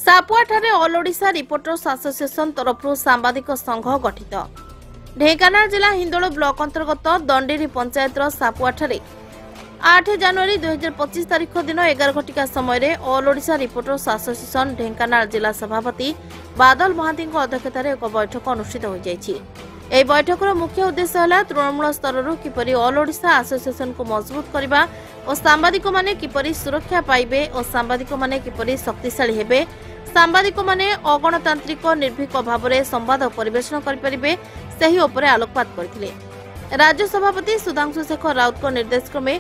सापुआठारे all Odisha reporters association तरफ सांबादिक संघ गठित। ढेंकानाल जिला हिंदोल ब्लॉक अंतर्गत दंडेरी पंचायत सापुआठारे 8 जनवरी 2025 तारीख दिन 11 घटिका समय all Odisha reporters association Dhenkanal जिला सभापति बादल महांती अध्यक्षतार एक बैठक अनुष्ठित हो जायछि। ଏହି ବୈଠକର ମୁଖ୍ୟ ଉଦ୍ଦେଶ୍ୟ ହେଲା ତୃଣମୂଳ ସ୍ତରରୁ କିପରି ଅଲ୍ ଓଡ଼ିଶା ଆସୋସିଏସନକୁ ମଜବୁତ କରିବା ଓ ସାମ୍ବାଦିକମାନେ କିପରି ସୁରକ୍ଷା ପାଇବେ ଓ ସାମ୍ବାଦିକମାନେ କିପରି ଶକ୍ତିଶାଳୀ ହେବେ, ସାମ୍ବାଦିକମାନେ ଅଗଣତାନ୍ତ୍ରିକ ନିର୍ଭୀକ ଭାବରେ ସମ୍ବାଦ ପରିବେଷଣ କରିପାରିବେ ସେହି ଉପରେ ଆଲୋକପାତ କରିଥିଲେ। ରାଜ୍ୟ ସଭାପତି ସୁଧାଂଶୁ ଶେଖର ରାଉତଙ୍କ ନିର୍ଦ୍ଦେଶ କ୍ରମେ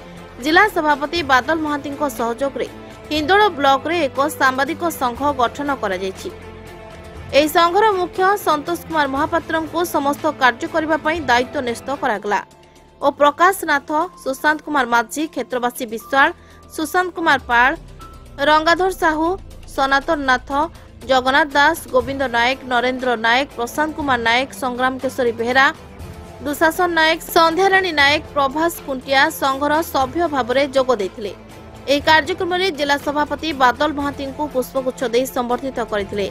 ଜିଲ୍ଲା ସଭାପତି ବାଦଲ ମହାନ୍ତିଙ୍କ ସହଯୋଗରେ ହିନ୍ଦୋଳ ବ୍ଲକରେ ଏକ ସାମ୍ବାଦିକ ସଂଘ ଗଠନ କରାଯାଇଛି। ଏହି ସଂଘର ମୁଖ୍ୟ ସନ୍ତୋଷ କୁମାର ମହାପାତ୍ରଙ୍କୁ ସମସ୍ତ କାର୍ଯ୍ୟ କରିବା ପାଇଁ ଦାୟିତ୍ୱ ନ୍ୟସ୍ତ କରାଗଲା ଓ ପ୍ରକାଶ ନାଥ, ସୁଶାନ୍ତ କୁମାର ମାଝୀ, କ୍ଷେତ୍ରବାସୀ ବିଶ୍ୱାଳ, ସୁଶାନ୍ତ କୁମାର ପାଳ, ରଙ୍ଗାଧର ସାହୁ, ସନାତନ ନାଥ, ଜଗନ୍ନାଥ ଦାସ, ଗୋବିନ୍ଦ ନାୟକ, ନରେନ୍ଦ୍ର ନାୟକ, ପ୍ରଶାନ୍ତ କୁମାର ନାୟକ, ସଂଗ୍ରାମ କେଶରୀ ବେହେରା, ଦୁଶାସନ ନାୟକ, ସନ୍ଧ୍ୟାରାଣୀ ନାୟକ, ପ୍ରଭାସ କୁଣ୍ଟିଆ ସଂଘର ସଭ୍ୟ ଭାବରେ ଯୋଗ ଦେଇଥିଲେ। ଏହି କାର୍ଯ୍ୟକ୍ରମରେ ଜିଲ୍ଲା ସଭାପତି ବାଦଲ ମହାନ୍ତିଙ୍କୁ ପୁଷ୍ପଗୁଚ୍ଛ ଦେଇ ସମ୍ବର୍ଦ୍ଧିତ କରିଥିଲେ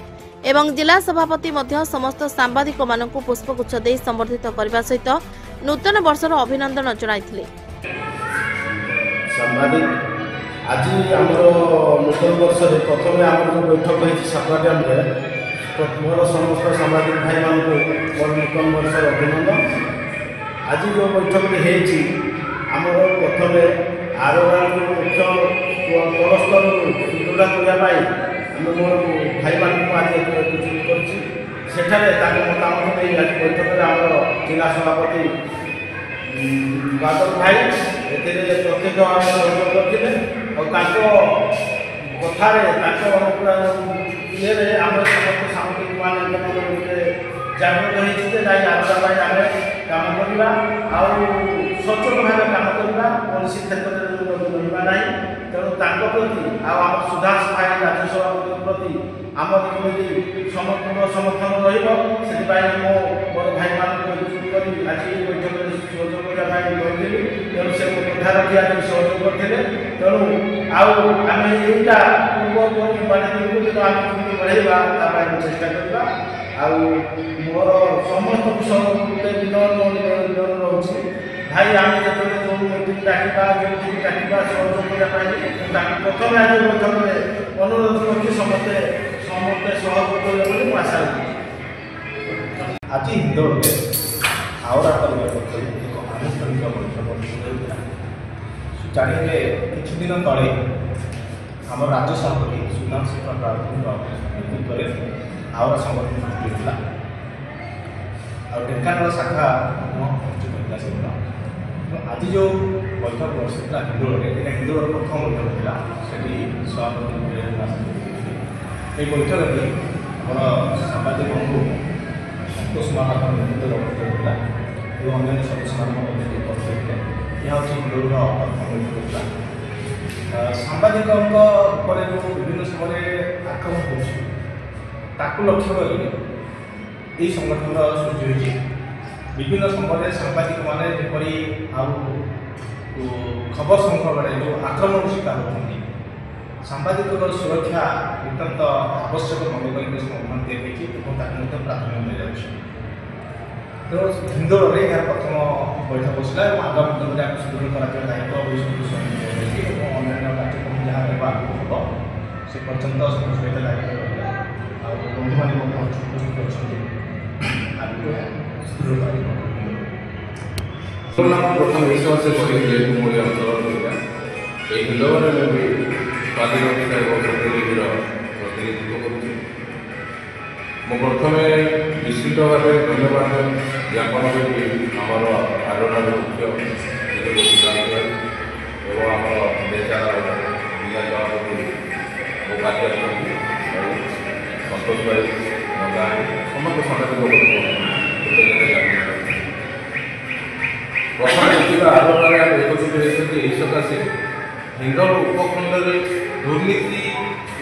ଏବଂ जिला सभापति समस्त सांबादिक मानकु पुष्पगुच्छ दे संबर्धित करने सहित नूतन वर्षर अभिनंदन जणाइथिले। सांबादिक आज आमर नूतन वर्ष प्रथम आम जो बैठक होती सापुआठाम मोर समस्त सांबादिक भाई मान नूतन वर्ष अभिनंदन। आज जो बैठक होती आमर प्रथम आरोग्य मुख्य बड़ स्तर सुदृढ़ करने मोर भाई मान आज सेठारे मतामत नहीं आज बैठक में आम जिला सभापति बादल भाई प्रत्येक भाव सहयोग करते कथार ये आम समस्त सामग्रिक मान जागृत होती आम कम करवा सचोट भाव कम करवा कौन क्षेत्र में रहा ना तेणु प्रति आम सुधांश भाई राज्य सभापति प्रति आम समपूर्ण समर्थन रही मो बड़ भाई मान आज बैठक में सहयोग करने तेणु से कथा रखी आज सहयोग करते तेणु आम यहाँ पूर्व आम बढ़ेगा चेष्टा करवा मोर समस्त गोटे विनम्र रोचे भाई आम जो मीटिंग डाकवा जो मीटिंग डाकवा सहयोग करने प्रथम आज बैठक में अनुरोध करके समस्ते समस्ते सहयोग करेंगे आशा आज हिंदोल हावड़ा तालुका पक्ष एक आनुष्ठानिक बैठक जानिए किसी दिन तले आम राज्य सभापति सुधांशु शेखर राउत नेतृत्व में हावड़ा संगठन सृष्टि होता ढेंकानाल शाखा अनुष्ठित होता से आज जो बैठक बसता हिंदोल हिंदोल प्रथम बैठक था से सभापति ये बैठक में आम सांबादिक सन्तोष महापात्र नेतृत्व होता और अन्य सदस्य यह हूँ हिंदोल प्रथम बैठक होता। सांबादिक जो विभिन्न समय आक्रमण हो लक्ष्य कर संगठन सृष्टि होती विभिन्न समय सांबादिक माने जपरी खबर संग्रह जो आक्रमण शिकार होती सांबादिक सुरक्षा नितांत आवश्यक मने करके संगठन तैयार प्राथमिकता मिल जाए। तो हिंदोल में यह प्रथम बैठक बसला और आगामी दिन में सुदृढ़ कर दायित्व अन्य कार्यक्रम जहाँ आगे हम से पर्यटन सहित दायित्व बंधु मैंने प्रथम विश्वास मोदी अंचल ये हिंदोल में भी स्वाधीनता और प्रतिनिधिर प्रतिनिधित्व करुँच प्रथम निश्चित भाव धन्यवाद ज्ञापन करी आमर आलोना मुख्य और आम जिला सभापति कार्यालय सन्तोष भाई समस्त सामाजिक प्रथम देखा आलोचना एकत्रित होती यही सकाशे हिंदोल उपखंड में दुर्नीति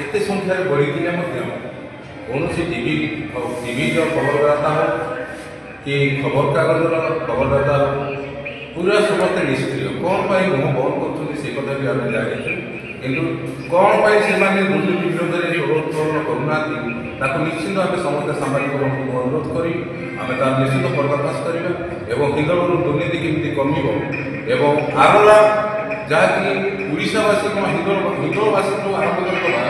एत संख्यार बढ़ीने कौन टीवी खबरदाता हो कि खबर कागज खबरदाता हो पूरा समस्त निष्क्रिय कौन मुह बंद कर कथा भी आम जानी कि कौन से दुर्नीति विरोध में ଅଂଶଗ୍ରହଣ କରୁନାହାନ୍ତି ତାକୁ ନିଶ୍ଚିତ ଭାବେ ସମସ୍ତେ ସାମ୍ବାଦିକମାନଙ୍କୁ ଅନୁରୋଧ କରି ଆମେ ତାର ନିଶ୍ଚିତ ପର୍ଦାଫାଶ କରିବା ଏବଂ ହିନ୍ଦୋଳରୁ ଦୁର୍ନୀତି କେମିତି କମିବ ଏବଂ ଆରଲା ଯାହାକି ଓଡ଼ିଶାବାସୀ କ'ଣ ହିନ୍ଦୋଳବାସୀଙ୍କୁ ଆରମ୍ଭ କରିଦେବା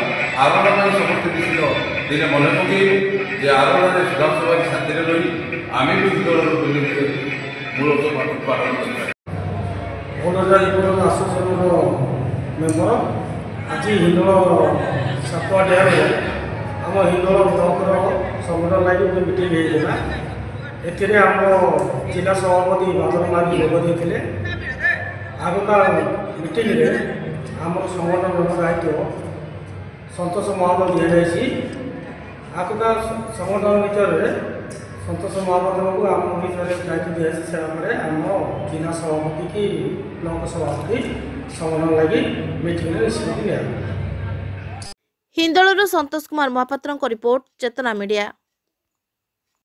ଆରଲା ପାଇଁ ସମସ୍ତେ ନିଶ୍ଚିତ ଦିନେ ମନେ ପକାଇବେ ଯେ ଆରଲାରେ ବିଧାନସଭା ଶାନ୍ତିରେ ରହି ଆମେ ବି ହିନ୍ଦୋଳର ଦୁର୍ନୀତି ମୂଳକ ପାଳନ କରିବା। ଆସୋସିଏସନର ମେମ୍ବର ଆଜି ହିନ୍ଦୋଳ ସାପୁଆଡିଆରେ ଆମ ହିନ୍ଦୋଳ ବ୍ଲକର ସଂଗଠନ ଲାଗି ଗୋଟେ ମିଟିଂ ହେଇଥିଲା। ଏଥିରେ ଆମ ଜିଲ୍ଲା ସଭାପତି ବାଦଲ ମାଝୀ ଯୋଗ ଦେଇଥିଲେ। ଆଗକା ମିଟିଂରେ ଆମର ସଂଗଠନର ଦାୟିତ୍ୱ ସନ୍ତୋଷ ମହାମତ ଦିଆଯାଇଛି। ଆଗକା ସଂଗଠନ ଭିତରେ ସନ୍ତୋଷ ମହାମତଙ୍କୁ ଆମ ଭିତରେ ଦାୟିତ୍ୱ ଦିଆଯାଇଛି। ସେଠାରେ ଆମ ଜିଲ୍ଲା ସଭାପତି କି ବ୍ଲକ ସଭାପତି ସଂଗଠନ ଲାଗି ମିଟିଂରେ ନିଷ୍ପତ୍ତି ନିଆଗଲା। ହିନ୍ଦୋଳରୁ ସନ୍ତୋଷ କୁମାର ମହାପାତ୍ରଙ୍କ ରିପୋର୍ଟ, ଚେତନା ମିଡ଼ିଆ।